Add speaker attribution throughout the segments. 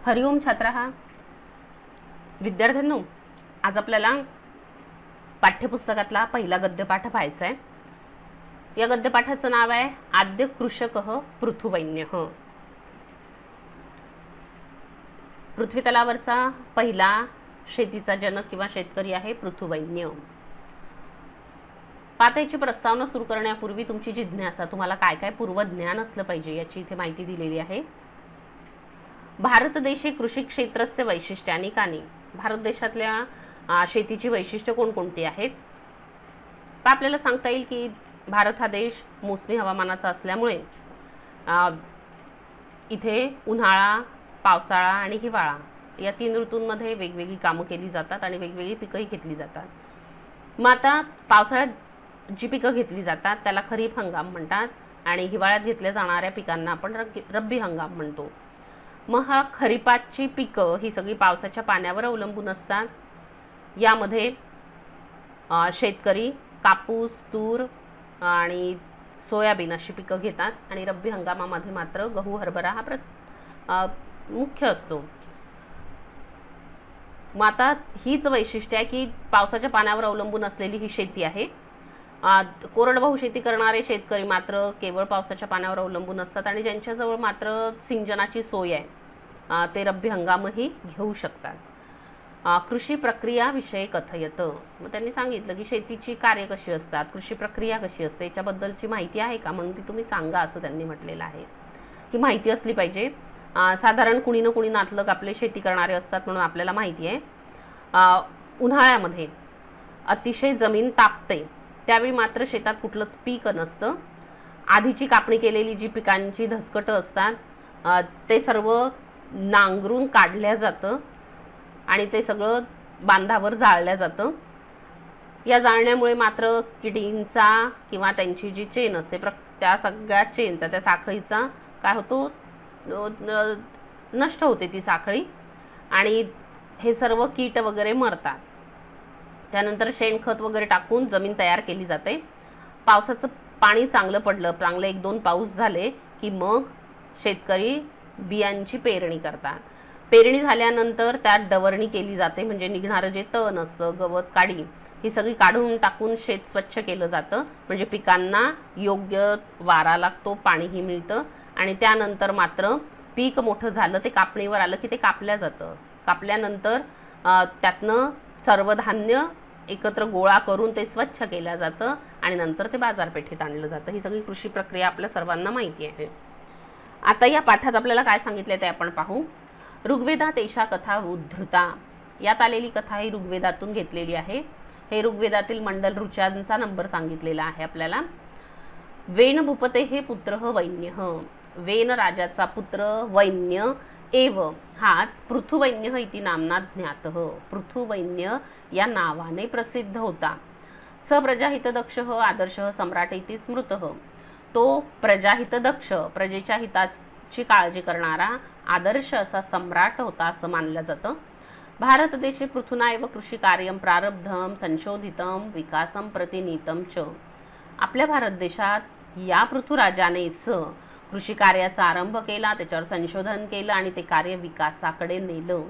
Speaker 1: हरिओम छात्राः, विद्यार्थ्यांनो, आज आपल्याला पाठ्यपुस्तकातला पहिला गद्यपाठ पाहायचा आहे। या गद्यपाठाचं नाव आहे आद्य कृषकः पृथुवैन्यः। पृथ्वी तलावरचा पहिला शेतीचा जनक किंवा शेतकरी आहे पृथुवैन्य। पाठाची प्रस्तावना सुरू करण्यापूर्वी तुमची जिज्ञासा, तुम्हाला काय काय पूर्वज्ञान असलं पाहिजे याची इथे माहिती दिलेली आहे। भारत देशे कृषी क्षेत्रस्य वैशिष्ट्यानि कानि, भारत देशातल्या शेतीची वैशिष्ट्य कोणकोणती आहेत। आपल्याला सांगता येईल की भारत हा देश मोसमी हवामानाचा असल्यामुळे इथे उन्हाळा, पावसाळा आणि हिवाळा या तीन ऋतूंमध्ये वेगवेगळी कामं केली जातात आणि वेगवेगळी पिकंही घेतली जातात। मग आता पावसाळ्यात जी पिकं घेतली जातात त्याला खरीप हंगाम म्हणतात आणि हिवाळ्यात घेतल्या जाणाऱ्या पिकांना आपण रब्बी हंगाम म्हणतो। मग हा खरीपाची पिकं ही सगळी पावसाच्या पाण्यावर अवलंबून असतात। यामध्ये शेतकरी कापूस, तूर आणि सोयाबीन अशी पिकं घेतात आणि रब्बी हंगामामध्ये मात्र गहू, हरभरा हा मुख्य असतो। मग आता हीच वैशिष्ट्य आहे की पावसाच्या पाण्यावर अवलंबून असलेली ही शेती आहे। कोरडवाहू शेती करणारे शेतकरी मात्र केवळ पावसाच्या पाण्यावर अवलंबून असतात आणि ज्यांच्याजवळ मात्र सिंचनाची सोय आहे ते रब्बी हंगामही घेऊ शकतात। कृषी प्रक्रिया विषय कथयत, मग त्यांनी सांगितलं की शेतीची कार्य कशी असतात, कृषी प्रक्रिया कशी असते याच्याबद्दलची माहिती आहे का, म्हणून ती तुम्ही सांगा असं त्यांनी म्हटलेलं आहे। ही माहिती असली पाहिजे। साधारण कुणी ना कुणी नातलग आपले शेती करणारे असतात म्हणून आपल्याला माहिती आहे। उन्हाळ्यामध्ये अतिशय जमीन तापते त्यावेळी मात्र शेतात कुठलंच पीक नसतं। आधीची कापणी केलेली जी पिकांची धसकटं असतात ते सर्व नांगरून काढल्या जातं आणि ते सगळं बांधावर जाळल्या जातं। या जाळण्यामुळे मात्र किडींचा किंवा त्यांची जी चेन असते त्या सगळ्या चेनचा, त्या साखळीचा काय होतो, नष्ट होते ती साखळी आणि हे सर्व कीट वगैरे मरतात। त्यानंतर शेणखत वगैरे टाकून जमीन तयार केली जाते। पावसाचं पाणी चांगलं पडलं, चांगले 1-2 पाऊस झाले की मग शेतकरी बियांची पेरणी करतात। पेरणी झाल्यानंतर त्यात डवरणी केली जाते, म्हणजे निघणारं जे तण असतं, गवत, काडी ही सगळी काढून टाकून शेत स्वच्छ केलं जातं, म्हणजे पिकांना योग्य वारा लागतो, पाणीही मिळतं आणि त्यानंतर मात्र पीक मोठं झालं, ते कापणीवर आलं की ते कापल्या जातं। कापल्यानंतर त्यातनं सर्व धान्य एकत्र गोळा करून ते स्वच्छ केलं जातं आणि नंतर ते बाजारपेठेत आणलं जातं। ही सगळी कृषी प्रक्रिया आपल्या सर्वांना माहिती आहे। आता या पाठात आपल्याला काय सांगितले ते आपण पाहू। ऋग्वेदात एषा कथा उद्धृता, यात आलेली कथा ही ऋग्वेदातून घेतलेली आहे। हे ऋग्वेदातील मंडल ऋचांचा नंबर सांगितलेला आहे आपल्याला। वेन भूपतेः पुत्रः वैन्यः, वेन राजाचा पुत्र वैन्य एव हाच पृथुवैन्यः इति नामना ज्ञातः, पृथुवैन्य या नावाने प्रसिद्ध होता। स प्रजाहितदक्षः आदर्शः सम्राट इति स्मृतः, तो प्रजाहितदक्ष, प्रजेच्या हिताची काळजी करणारा आदर्श असा सम्राट होता असं मानलं जातं। भारत देशे पृथुना एव कृषी कार्यं प्रारब्धं संशोधितं विकासं प्रतिनीतं च, आपल्या भारत देशात या पृथुराजानेच कृषी कार्याचा आरंभ केला, त्याच्यावर संशोधन केलं आणि ते कार्य विकासाकडे नेलं।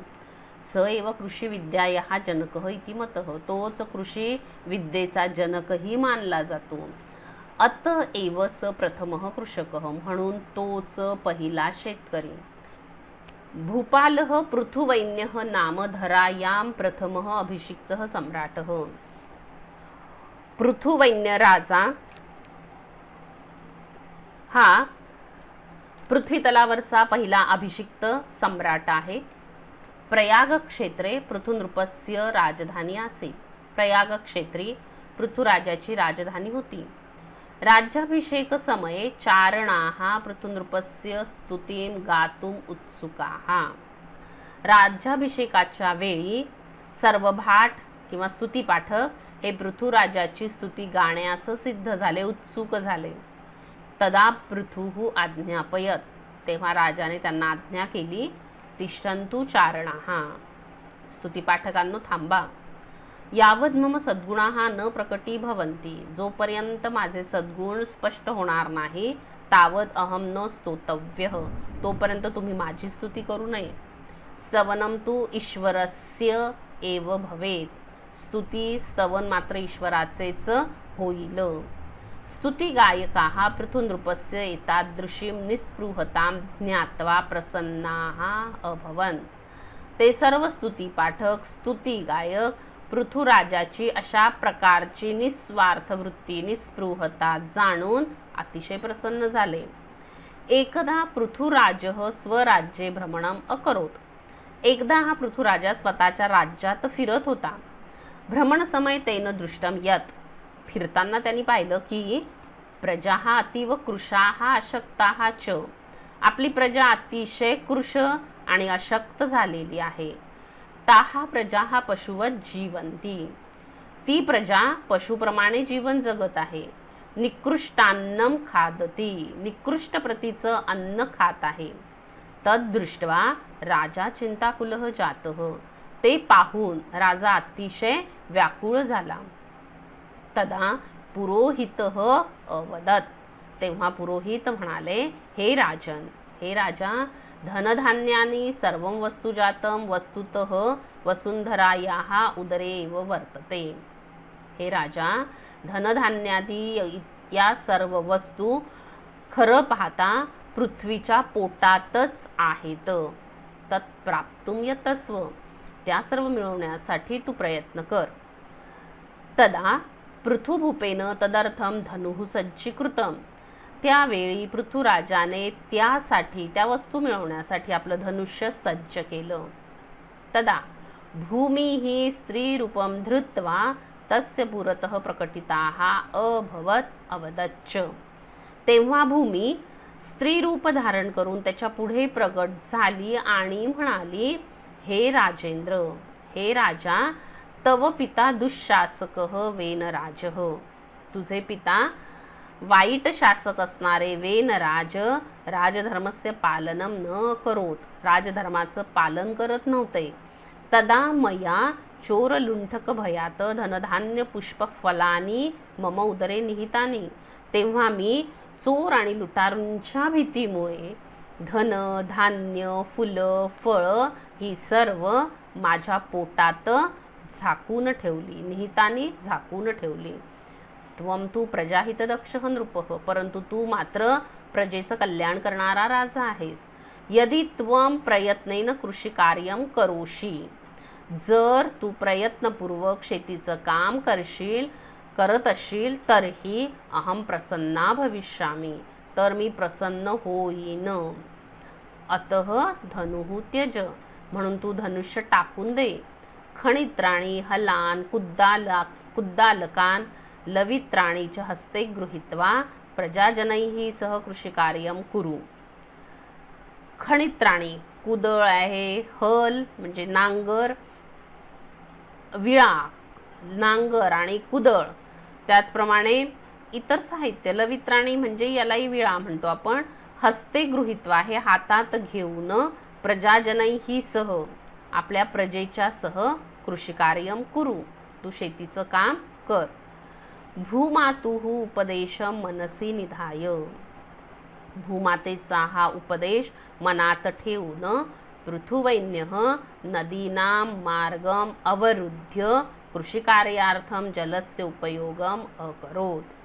Speaker 1: स एव कृषी विद्यायाः जनकः इति मतः, तोच कृषी विद्येचा जनकही मानला जातो। अत एव स प्रथमः कृषकः, म्हणून तोच पहिला शेतकरी। भूपालः पृथुवैन्यः नाम धरायां प्रथमः अभिषिक्तः सम्राटः, पृथुवैन्य राजा हा पृथ्वी तलावरचा पहिला अभिषिक्त सम्राट आहे। प्रयाग क्षेत्रे पृथुनृपस्य राजधानी आसीत्, प्रयाग क्षेत्री पृथुराजाची राजधानी होती। राज्याभिषेक समये चारणाः पृथुनृपस्य स्तुतिं गातुम् उत्सुकाः, राज्याभिषेकाच्या वेळी सर्व भाट किंवा स्तुतिपाठक हे पृथुराजाची स्तुती गाण्यास सिद्ध झाले, उत्सुक झाले। तदा पृथुः आज्ञापयत, तेव्हा राजाने त्यांना आज्ञा केली, तिष्ठन्तु चारणाः, स्तुतिपाठकांनो थांबा। यावद् मम सद्गुणाः न प्रकटीभवन्ति, जोपर्यंत माझे सद्गुण स्पष्ट होणार नाही तावद अहम न स्तोतव्यः, तोपर्यंत तुम्ही माझी स्तुती करू नये। स्तवनं तु ईश्वरस्य एव भवेत्. स्तुती स्तवन मात्र ईश्वराचेच होईल. स्तुती गायकाः पृथुनृपस्य एतादृशीं निस्पृहतां ज्ञात्वा प्रसन्नाः अभवन्. ते सर्व स्तुती पाठक, स्तुती गायक पृथुराजाची अशा प्रकारची निस्वार्थ वृत्ती, निस्पृहता जाणून अतिशय प्रसन्न झाले. एकदा पृथुराजः स्वराज्ये भ्रमणम् अकरोत्. एकदा हा पृथुराजा स्वतःच्या राज्यात फिरत होता. भ्रमणसमये तेन दृष्टं यत्, फिरताना त्यांनी पाहिलं की प्रजाः अतीव कृशाः अशक्ताः च. आपली प्रजा अतिशय कृश आणि अशक्त झालेली आहे. ताः प्रजाः पशुवत जीवन्ति. ती प्रजा पशुप्रमाणे जीवन जगत आहे. निकृष्टान्नं खादती. निकृष्ट प्रतीचं अन्न खात आहे. तद् दृष्ट्वा राजा चिंताकुलः जातः. ते पाहून राजा अतिशय व्याकुळ झाला. तदा पुरोहितः अवदत्. तेव्हा पुरोहित म्हणाले, हे राजन, हे राजा, धनधान्यानि सर्वं वस्तुजातं वस्तुतः वसुंधरायाः उदरे एव वर्तते. हे राजा, धनधान्यादी या सर्व वस्तू खरं पाहता पृथ्वीच्या पोटातच आहेत. तत्प्राप्तुं यतस्व. त्या सर्व मिळवण्यासाठी तू प्रयत्न कर. तदा पृथुभूपेन तदर्थं धनुः सज्जीकृतं. त्यावेळी पृथुराजाने त्यासाठी, त्या वस्तू मिळवण्यासाठी आपलं धनुष्य सज्ज केलं. तदा भूमिः स्त्रीरूपं धृत्वा तस्य पुरतः प्रकटिताः अभवत् अवदच्च. तेव्हा भूमी स्त्रीरूप धारण करून त्याच्या पुढे प्रगट झाली आणि म्हणाली, हे राजेंद्र, हे राजा, तव पिता दुःशासकः वेनराजः. तुझे पिता वाईट शासक असणारे वेनराज राजधर्मस्य पालनं न करोत. राजधर्माचं पालन करत नव्हते. तदा मया चोरलुंठक भयात धनधान्य पुष्पफलानी मम उदरे निहितानी. तेव्हा मी चोर आणि लुटारूंच्या भीतीमुळे धन, धान्य, फुलं, फळ ही सर्व माझ्या पोटात झाकून ठेवली. निहितानी झाकून ठेवली. त्वं तु प्रजाहितदक्षः नृपः. परंतु तू मात्र प्रजेचं कल्याण करणारा राजा आहेस. यदि त्वं प्रयत्नेन कृषिकार्यं करोषि. जर तू प्रयत्नपूर्वक शेतीचं काम करत असशील तर्हि अहं प्रसन्ना भविष्यामि. तर मी प्रसन्न होईन. अतः धनुः त्यज. म्हणून तू धनुष्य टाकून दे. खणित्राणी हलान कुद्दालकान लवित्राणी च हस्ते गृहीत्वा प्रजाजनैः सह कृषिकार्यं कुरु. खणित्राणी कुदळ आहे, हल म्हणजे नांगर, विळा नांगर आणि कुदळ, त्याचप्रमाणे इतर साहित्य. लवित्राणी म्हणजे यालाही विळा म्हणतो आपण. हस्ते गृहीत्वा हे हातात घेऊन प्रजाजनैः सह आपल्या प्रजेच्या सह कृषिकार्यं कुरु. तू शेतीचं काम कर. भूमातुः उपदेशं मनसी निधाय. भूमातेचा हा उपदेश मनात ठेवून पृथुवैन्यः नदीनां मार्गम अवरुद्ध्य कृषिकार्यार्थं जलस्य उपयोगम अकरोत्.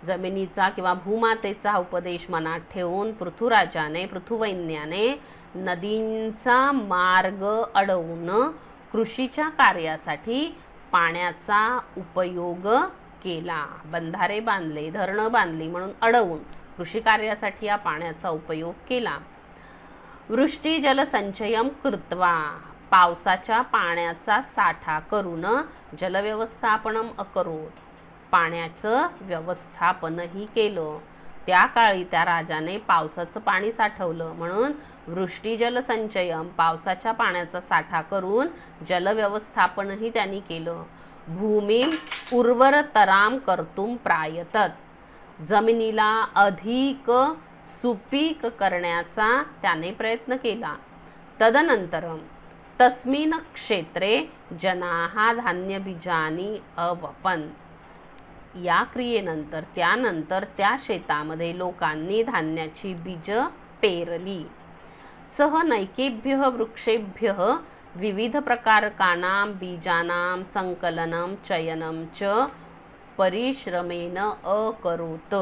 Speaker 1: जमिनीचा किंवा भूमातेचा उपदेश मनात ठेवून पृथुवैन्याने नदींचा मार्ग अडवून कृषीच्या कार्यासाठी पाण्याचा उपयोग केला. बंधारे बांधले, धरणं बांधली म्हणून अडवून कृषी कार्यासाठी या पाण्याचा उपयोग केला. वृष्टी जल संचयम कृत्वा. पावसाच्या पाण्याचा साठा करून जलव्यवस्थापनम अकरोत. पाण्याचं व्यवस्थापनही केलं. त्या काळी त्या राजाने पावसाचं पाणी साठवलं म्हणून वृष्टी जल संचयम, पावसाच्या पाण्याचा साठा करून जलव्यवस्थापनही त्यांनी केलं. भूमी उर्वरतराम कर्तुम प्रायतत. जमिनीला अधिक सुपीक करण्याचा त्याने प्रयत्न केला. तदनंतरम तस्मिन क्षेत्रे जनाः धान्य बीजानी अवपन. या क्रियेनंतर त्यानंतर त्या शेतामध्ये लोकांनी धान्याची बीज पेरली. सह नैकेभ्यः वृक्षेभ्यः विविध प्रकारकानां बीजानां संकलनं चयनं च परिश्रमेण अकरोत.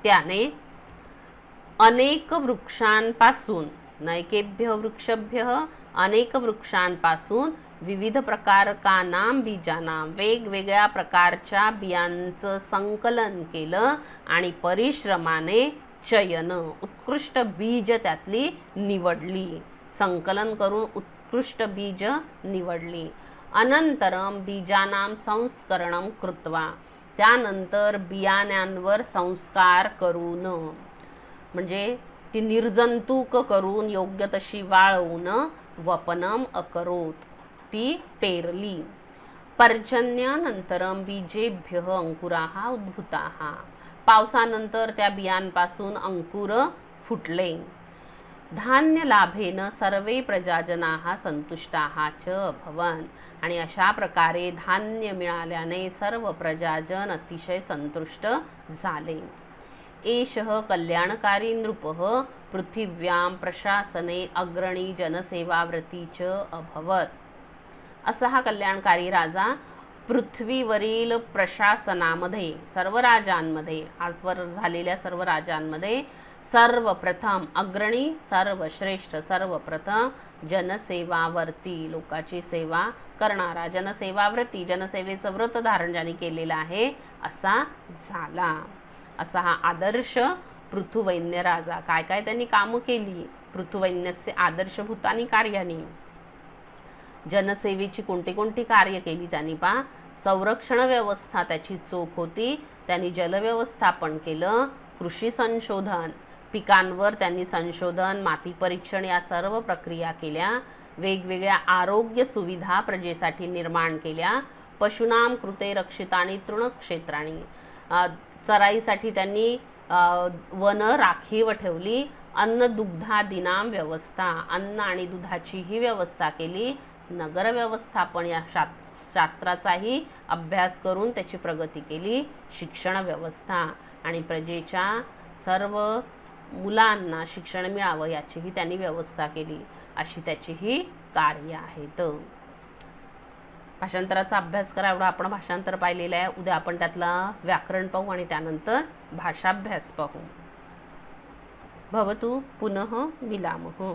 Speaker 1: त्याने अनेक वृक्षांपासून, नैकेभ्यः वृक्षेभ्यः अनेक वृक्षांपासून, विविध प्रकारकानां बीजानां वेगवेगळ्या प्रकारच्या बियांचं संकलन केलं आणि परिश्रमाने चयन उत्कृष्ट बीज त्यातली निवडली, संकलन करून उत्कृष्ट बीज निवडली. अनंतरम बीजानां संस्करणं कृत्वा, त्यानंतर बियाण्यांवर संस्कार करून, म्हणजे ती निर्जंतुक करून योग्य तशी वाळवून, वपनम अकरोत, ती पेरली. पर्जन्यानंतरम बीजेभ्यः अंकुराः उद्भूताः, पावसानंतर त्या बियांपासून अंकुर फुटले. धान्य लाभेन सर्वे प्रजाजनाः संतुष्टाः च अभवन्, आणि अशा प्रकारे धान्य मिळाल्याने सर्व प्रजाजन अतिशय संतुष्ट झाले. एषः कल्याणकारी नृपः पृथिव्यां प्रशासने अग्रणी जनसेवाव्रती च अभवत्. असा हा कल्याणकारी राजा पृथ्वीवरील प्रशासनामध्ये, सर्व राजांमध्ये, आजवर झालेल्या सर्व राजांमध्ये सर्वप्रथम अग्रणी, सर्वश्रेष्ठ, सर्वप्रथम जनसेवावर्ती, लोकाची सेवा करणारा, जनसेवाव्रती, जनसेवेचं व्रत धारण ज्याने केलेलं आहे असा झाला. असा हा आदर्श पृथुवैन्य राजा. काय काय त्यांनी कामं केली पृथुवैन्यस्य आदर्शभूतानी कार्यानी, जनसेवेची कोणती कोणती कार्य केली त्यांनी पहा. संरक्षण व्यवस्था त्याची चोख होती, त्यांनी जलव्यवस्थापन केलं, कृषी संशोधन, पिकांवर त्यांनी संशोधन, माती परीक्षण या सर्व प्रक्रिया केल्या, वेगवेगळ्या आरोग्य सुविधा प्रजेसाठी निर्माण केल्या, पशुनाम कृते रक्षितानी तृणक्षेत्राणी, चराईसाठी त्यांनी वन राखीव ठेवली, अन्न दुग्धादीनाम व्यवस्था, अन्न आणि दुधाचीही व्यवस्था केली, नगर व्यवस्थापन या शास्त्राचाही अभ्यास करून त्याची प्रगती केली, शिक्षण व्यवस्था आणि प्रजेच्या सर्व मुलांना शिक्षण मिळावं याचीही त्यांनी व्यवस्था केली, अशी त्याची ही कार्य आहेत. भाषांतराचा अभ्यास करा, एवढा आपण भाषांतर पाहिलेलं आहे. उद्या आपण त्यातला व्याकरण पाहू आणि त्यानंतर भाषाभ्यास पाहू. भवतु पुनः मिलामः.